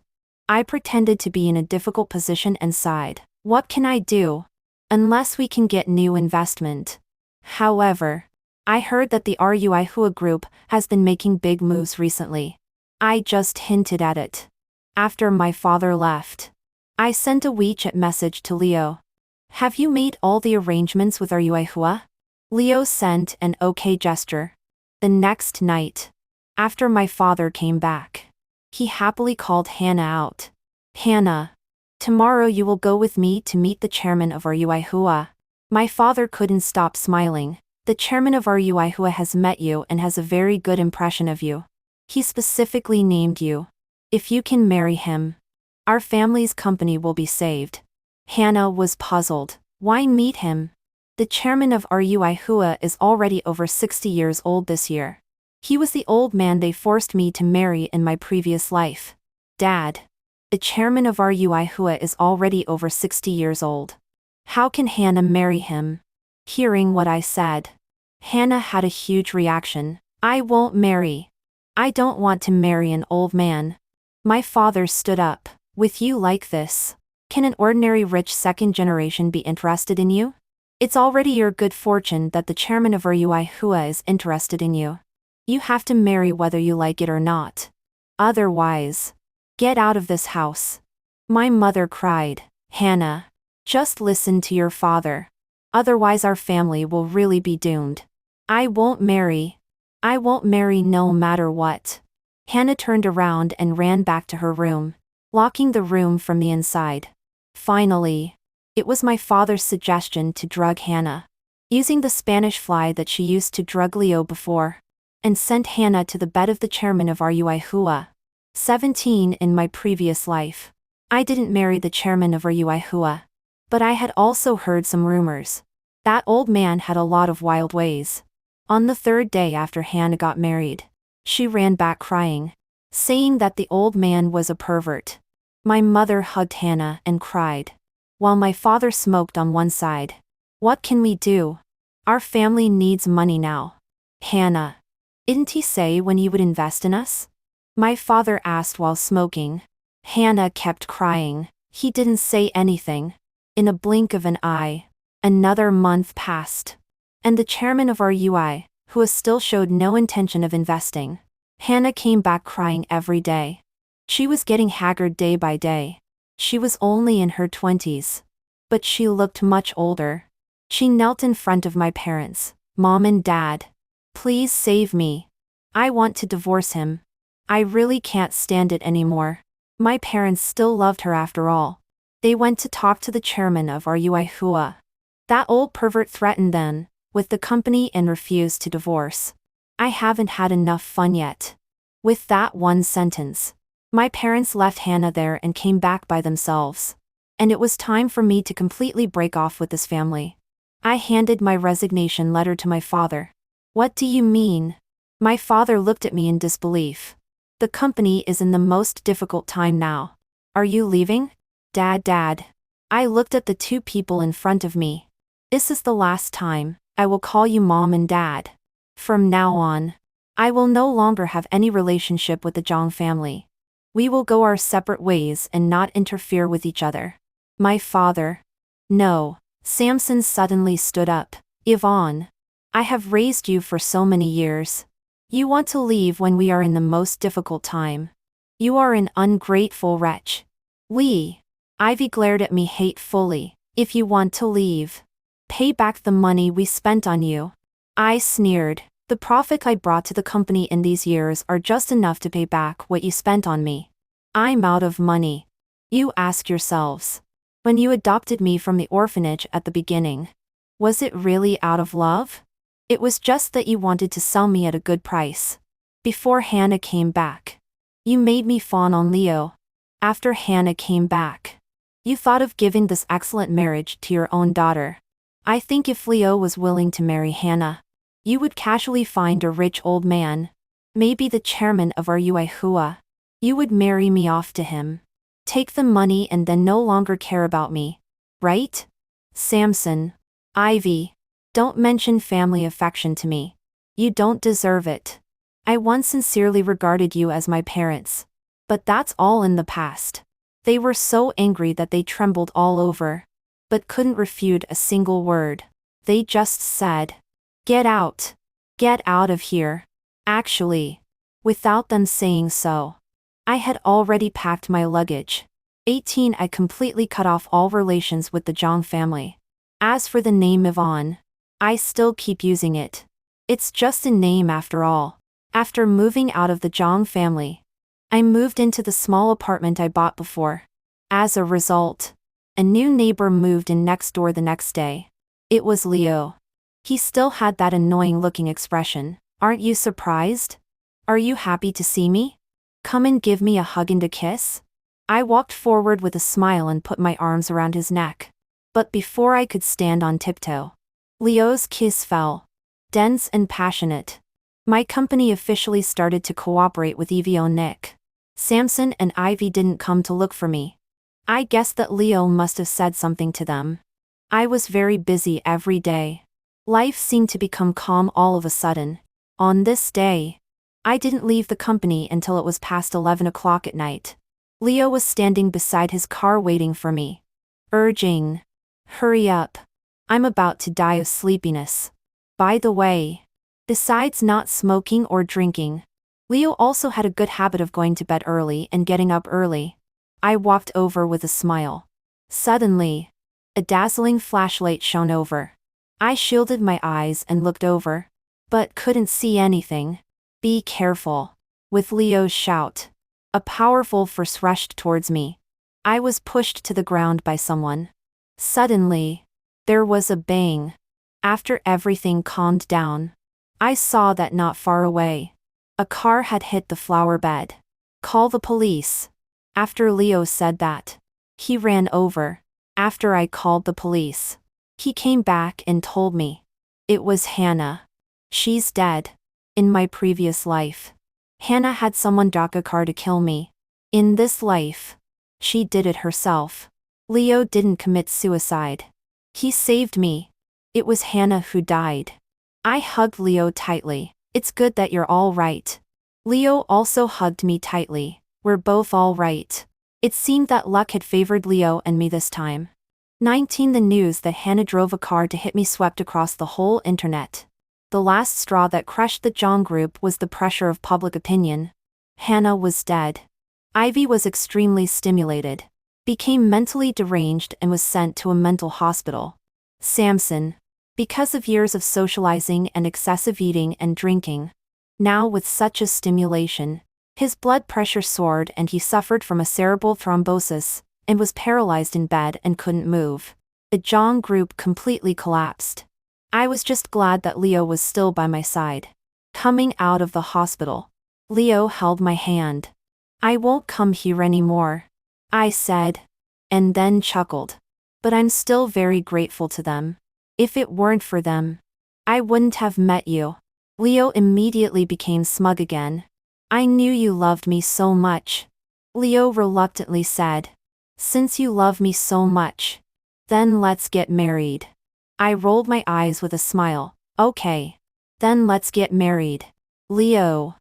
I pretended to be in a difficult position and sighed. What can I do? Unless we can get new investment. However, I heard that the Rui Hua Group has been making big moves recently. I just hinted at it. After my father left, I sent a WeChat message to Leo. Have you made all the arrangements with Rui Hua? Leo sent an okay gesture. The next night, after my father came back, he happily called Hannah out. Hannah, tomorrow you will go with me to meet the chairman of Rui Hua. My father couldn't stop smiling. The chairman of Rui Hua has met you and has a very good impression of you. He specifically named you. If you can marry him, our family's company will be saved. Hannah was puzzled. Why meet him? The chairman of Rui Hua is already over 60 years old this year. He was the old man they forced me to marry in my previous life. Dad, the chairman of Rui Hua is already over 60 years old. How can Hannah marry him? Hearing what I said, Hannah had a huge reaction. I won't marry. I don't want to marry an old man. My father stood up. With you like this, can an ordinary rich second generation be interested in you? It's already your good fortune that the chairman of Rui Hua is interested in you. You have to marry whether you like it or not. Otherwise, get out of this house. My mother cried. Hannah, just listen to your father. Otherwise our family will really be doomed. I won't marry. I won't marry no matter what. Hannah turned around and ran back to her room, locking the room from the inside. Finally, it was my father's suggestion to drug Hannah, using the Spanish fly that she used to drug Leo before, and sent Hannah to the bed of the chairman of Rui Hua. 17 in my previous life, I didn't marry the chairman of Rui Hua. But I had also heard some rumors. That old man had a lot of wild ways. On the third day after Hannah got married, she ran back crying, saying that the old man was a pervert. My mother hugged Hannah and cried, while my father smoked on one side. What can we do? Our family needs money now. Hannah, didn't he say when he would invest in us? My father asked while smoking. Hannah kept crying. He didn't say anything. In a blink of an eye, another month passed. And the chairman of Rui, who still showed no intention of investing. Hannah came back crying every day. She was getting haggard day by day. She was only in her 20s. But she looked much older. She knelt in front of my parents. Mom and Dad, please save me. I want to divorce him. I really can't stand it anymore. My parents still loved her after all. They went to talk to the chairman of Rui Hua. That old pervert threatened them with the company and refused to divorce. I haven't had enough fun yet. With that one sentence, my parents left Hannah there and came back by themselves. And it was time for me to completely break off with this family. I handed my resignation letter to my father. What do you mean? My father looked at me in disbelief. The company is in the most difficult time now. Are you leaving? Dad. I looked at the two people in front of me. This is the last time I will call you Mom and Dad. From now on, I will no longer have any relationship with the Zhang family. We will go our separate ways and not interfere with each other. My father. No. Samson suddenly stood up. Yvonne, I have raised you for so many years. You want to leave when we are in the most difficult time. You are an ungrateful wretch. Ivy glared at me hatefully. If you want to leave, pay back the money we spent on you. I sneered. The profit I brought to the company in these years are just enough to pay back what you spent on me. I'm out of money. You ask yourselves. When you adopted me from the orphanage at the beginning, was it really out of love? It was just that you wanted to sell me at a good price. Before Hannah came back. You made me fawn on Leo. After Hannah came back. You thought of giving this excellent marriage to your own daughter. I think if Leo was willing to marry Hannah, you would casually find a rich old man, maybe the chairman of our UIHUA. You would marry me off to him. Take the money and then no longer care about me. Right? Samson. Ivy. Don't mention family affection to me. You don't deserve it. I once sincerely regarded you as my parents. But that's all in the past. They were so angry that they trembled all over. But couldn't refute a single word. They just said, "Get out. Get out of here." Actually, without them saying so, I had already packed my luggage. 18 I completely cut off all relations with the Zhang family. As for the name Yvonne, I still keep using it. It's just a name after all. After moving out of the Zhang family, I moved into the small apartment I bought before. As a result, a new neighbor moved in next door the next day. It was Leo. He still had that annoying looking expression. Aren't you surprised? Are you happy to see me? Come and give me a hug and a kiss? I walked forward with a smile and put my arms around his neck. But before I could stand on tiptoe, Leo's kiss fell. Dense and passionate. My company officially started to cooperate with Evie Nick. Samson and Ivy didn't come to look for me. I guessed that Leo must have said something to them. I was very busy every day. Life seemed to become calm all of a sudden. On this day, I didn't leave the company until it was past 11 o'clock at night. Leo was standing beside his car waiting for me, urging, "Hurry up. I'm about to die of sleepiness." By the way, besides not smoking or drinking, Leo also had a good habit of going to bed early and getting up early. I walked over with a smile. Suddenly, a dazzling flashlight shone over. I shielded my eyes and looked over, but couldn't see anything. "Be careful," with Leo's shout. A powerful force rushed towards me. I was pushed to the ground by someone. Suddenly, there was a bang. After everything calmed down, I saw that not far away, a car had hit the flower bed. "Call the police." After Leo said that, he ran over. After I called the police, he came back and told me. It was Hannah. She's dead. In my previous life, Hannah had someone dock a car to kill me. In this life, she did it herself. Leo didn't commit suicide. He saved me. It was Hannah who died. I hugged Leo tightly. "It's good that you're all right." Leo also hugged me tightly. "We're both all right." It seemed that luck had favored Leo and me this time. 19 The news that Hannah drove a car to hit me swept across the whole internet. The last straw that crushed the Zhang group was the pressure of public opinion. Hannah was dead. Ivy was extremely stimulated, became mentally deranged and was sent to a mental hospital. Samson, because of years of socializing and excessive eating and drinking, now with such a stimulation, his blood pressure soared and he suffered from a cerebral thrombosis, and was paralyzed in bed and couldn't move. The Zhang group completely collapsed. I was just glad that Leo was still by my side. Coming out of the hospital, Leo held my hand. "I won't come here anymore," I said, and then chuckled. "But I'm still very grateful to them. If it weren't for them, I wouldn't have met you." Leo immediately became smug again. "I knew you loved me so much," Leo reluctantly said. "Since you love me so much, then let's get married." I rolled my eyes with a smile. "Okay. Then let's get married." Leo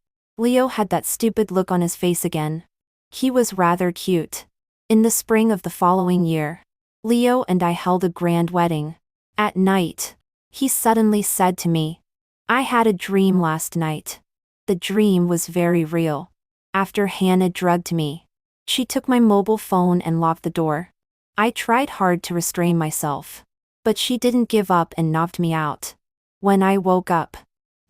had that stupid look on his face again. He was rather cute. In the spring of the following year, Leo and I held a grand wedding. At night, he suddenly said to me, "I had a dream last night." The dream was very real. After Hannah drugged me, she took my mobile phone and locked the door. I tried hard to restrain myself, but she didn't give up and knocked me out. When I woke up,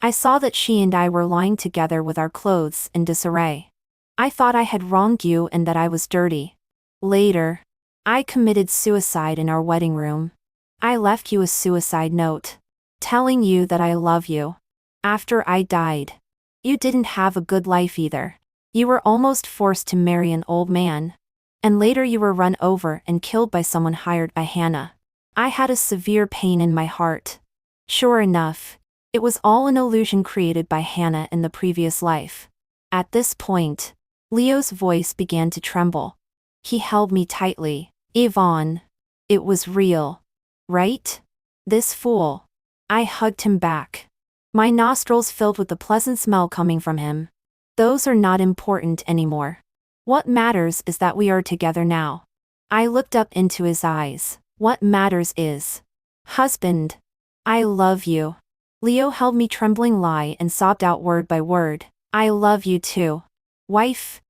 I saw that she and I were lying together with our clothes in disarray. I thought I had wronged you and that I was dirty. Later, I committed suicide in our wedding room. I left you a suicide note, telling you that I love you. After I died, You didn't have a good life either. You were almost forced to marry an old man. And later you were run over and killed by someone hired by Hannah. I had a severe pain in my heart. Sure enough, it was all an illusion created by Hannah in the previous life. At this point, Leo's voice began to tremble. He held me tightly. Yvonne. It was real. Right? This fool. I hugged him back. My nostrils filled with the pleasant smell coming from him. Those are not important anymore. What matters is that we are together now. I looked up into his eyes. What matters is, husband, I love you. Leo held me trembling lie and sobbed out word by word. I love you too. Wife,